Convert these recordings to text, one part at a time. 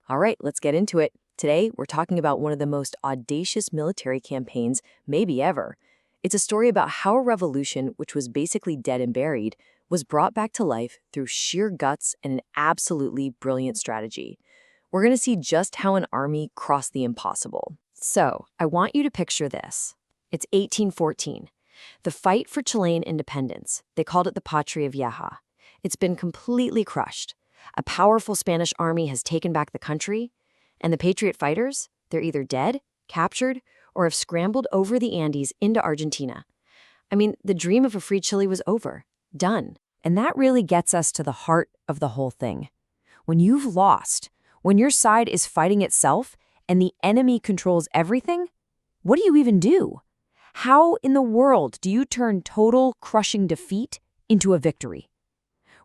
All right, let's get into it. Today, we're talking about one of the most audacious military campaigns, maybe ever. It's a story about how a revolution, which was basically dead and buried, was brought back to life through sheer guts and an absolutely brilliant strategy. We're going to see just how an army crossed the impossible. So, I want you to picture this. It's 1814. The fight for Chilean independence. They called it the Patria Vieja. It's been completely crushed. A powerful Spanish army has taken back the country, and the Patriot fighters, they're either dead, captured, or have scrambled over the Andes into Argentina. I mean, the dream of a free Chile was over. Done. And that really gets us to the heart of the whole thing. When you've lost, when your side is fighting itself and the enemy controls everything, what do you even do? How in the world do you turn total crushing defeat into a victory?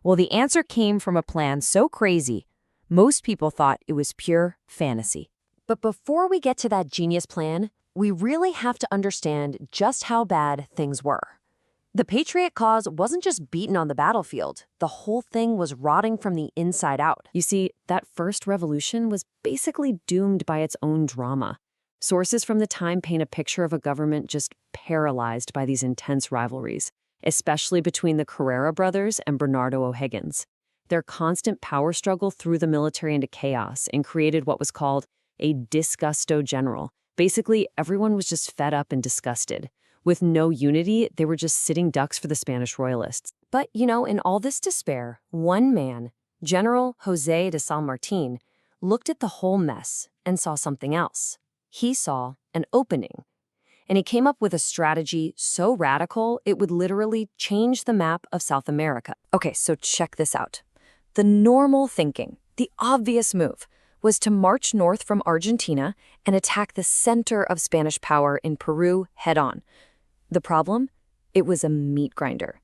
Well, the answer came from a plan so crazy, most people thought it was pure fantasy. But before we get to that genius plan, we really have to understand just how bad things were. The Patriot cause wasn't just beaten on the battlefield. The whole thing was rotting from the inside out. You see, that first revolution was basically doomed by its own drama. Sources from the time paint a picture of a government just paralyzed by these intense rivalries, especially between the Carrera brothers and Bernardo O'Higgins. Their constant power struggle threw the military into chaos and created what was called a disgusto general. Basically, everyone was just fed up and disgusted. With no unity, they were just sitting ducks for the Spanish royalists. But, in all this despair, one man, General José de San Martín, looked at the whole mess and saw something else. He saw an opening. And he came up with a strategy so radical, it would literally change the map of South America. Okay, so check this out. The normal thinking, the obvious move, was to march north from Argentina and attack the center of Spanish power in Peru head-on. The problem? It was a meat grinder.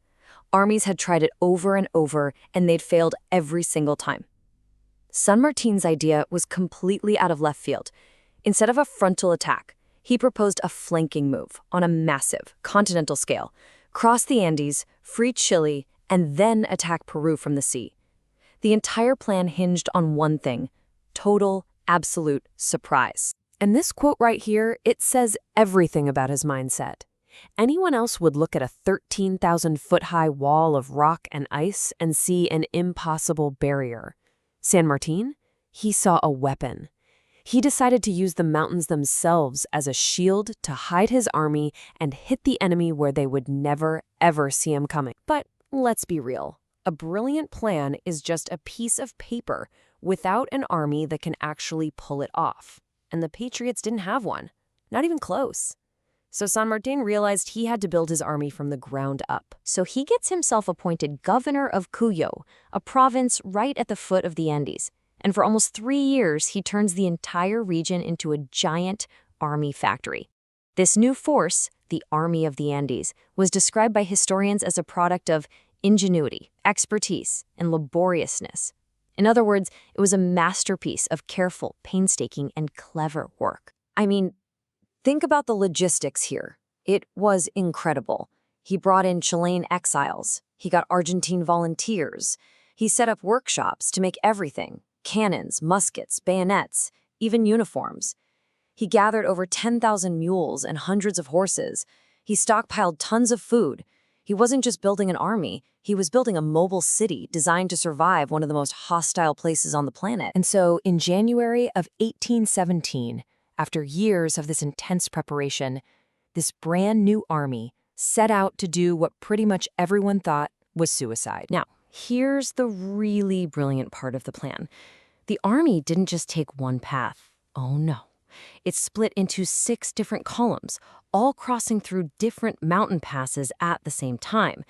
Armies had tried it over and over, and they'd failed every single time. San Martin's idea was completely out of left field. Instead of a frontal attack, he proposed a flanking move on a massive, continental scale, cross the Andes, free Chile, and then attack Peru from the sea. The entire plan hinged on one thing: total, absolute surprise. And this quote right here, it says everything about his mindset. Anyone else would look at a 13,000-foot-high wall of rock and ice and see an impossible barrier. San Martín? He saw a weapon. He decided to use the mountains themselves as a shield to hide his army and hit the enemy where they would never, ever see him coming. But let's be real. A brilliant plan is just a piece of paper without an army that can actually pull it off. And the Patriots didn't have one. Not even close. So San Martín realized he had to build his army from the ground up. So he gets himself appointed governor of Cuyo, a province right at the foot of the Andes. And for almost 3 years, he turns the entire region into a giant army factory. This new force, the Army of the Andes, was described by historians as a product of ingenuity, expertise, and laboriousness. In other words, it was a masterpiece of careful, painstaking, and clever work. I mean, think about the logistics here. It was incredible. He brought in Chilean exiles. He got Argentine volunteers. He set up workshops to make everything: cannons, muskets, bayonets, even uniforms. He gathered over 10,000 mules and hundreds of horses. He stockpiled tons of food. He wasn't just building an army, he was building a mobile city designed to survive one of the most hostile places on the planet. And so, in January of 1817, after years of this intense preparation, this brand new army set out to do what pretty much everyone thought was suicide. Now, here's the really brilliant part of the plan. The army didn't just take one path. Oh no. It split into 6 different columns, all crossing through different mountain passes at the same time.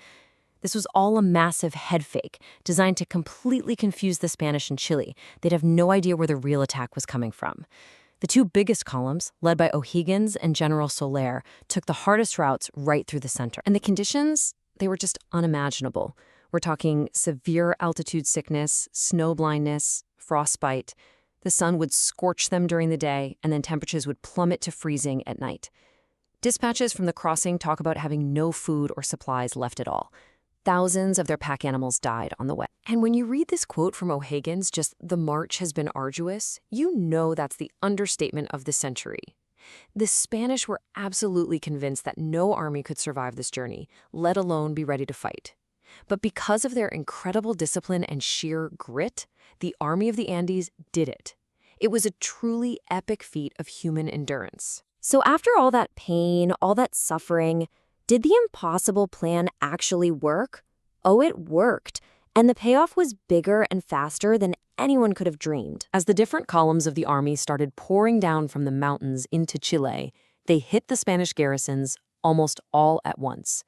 This was all a massive head fake, designed to completely confuse the Spanish in Chile. They'd have no idea where the real attack was coming from. The 2 biggest columns, led by O'Higgins and General Soler, took the hardest routes right through the center. And the conditions, they were just unimaginable. We're talking severe altitude sickness, snow blindness, frostbite. The sun would scorch them during the day, and then temperatures would plummet to freezing at night. Dispatches from the crossing talk about having no food or supplies left at all. Thousands of their pack animals died on the way. And when you read this quote from O'Higgins, just "the march has been arduous," you know that's the understatement of the century. The Spanish were absolutely convinced that no army could survive this journey, let alone be ready to fight. But because of their incredible discipline and sheer grit, the Army of the Andes did it. It was a truly epic feat of human endurance. So after all that pain, all that suffering, did the impossible plan actually work? Oh, it worked. And the payoff was bigger and faster than anyone could have dreamed. As the different columns of the army started pouring down from the mountains into Chile, they hit the Spanish garrisons almost all at once.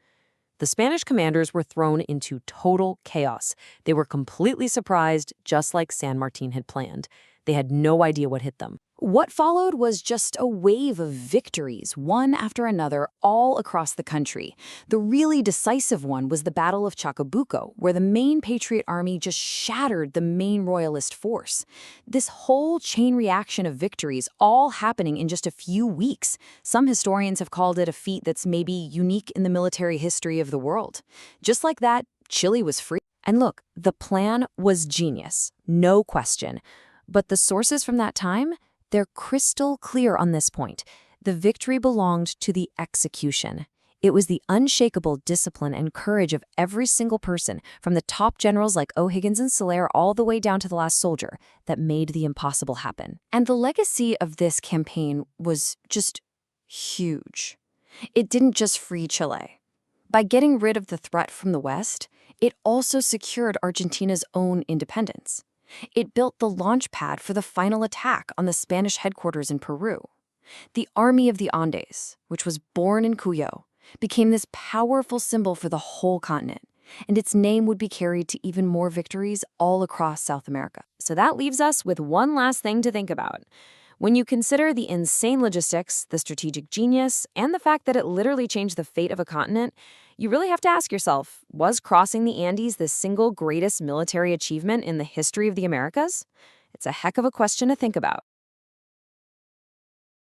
The Spanish commanders were thrown into total chaos. They were completely surprised, just like San Martin had planned. They had no idea what hit them. What followed was just a wave of victories, one after another, all across the country. The really decisive one was the Battle of Chacabuco, where the main Patriot Army just shattered the main Royalist force. This whole chain reaction of victories, all happening in just a few weeks. Some historians have called it a feat that's maybe unique in the military history of the world. Just like that, Chile was free. And look, the plan was genius, no question. But the sources from that time, they're crystal clear on this point. The victory belonged to the execution. It was the unshakable discipline and courage of every single person, from the top generals like O'Higgins and Soler all the way down to the last soldier, that made the impossible happen. And the legacy of this campaign was just huge. It didn't just free Chile. By getting rid of the threat from the West, it also secured Argentina's own independence. It built the launch pad for the final attack on the Spanish headquarters in Peru. The Army of the Andes, which was born in Cuyo, became this powerful symbol for the whole continent, and its name would be carried to even more victories all across South America. So that leaves us with one last thing to think about. When you consider the insane logistics, the strategic genius, and the fact that it literally changed the fate of a continent, you really have to ask yourself, was crossing the Andes the single greatest military achievement in the history of the Americas? It's a heck of a question to think about.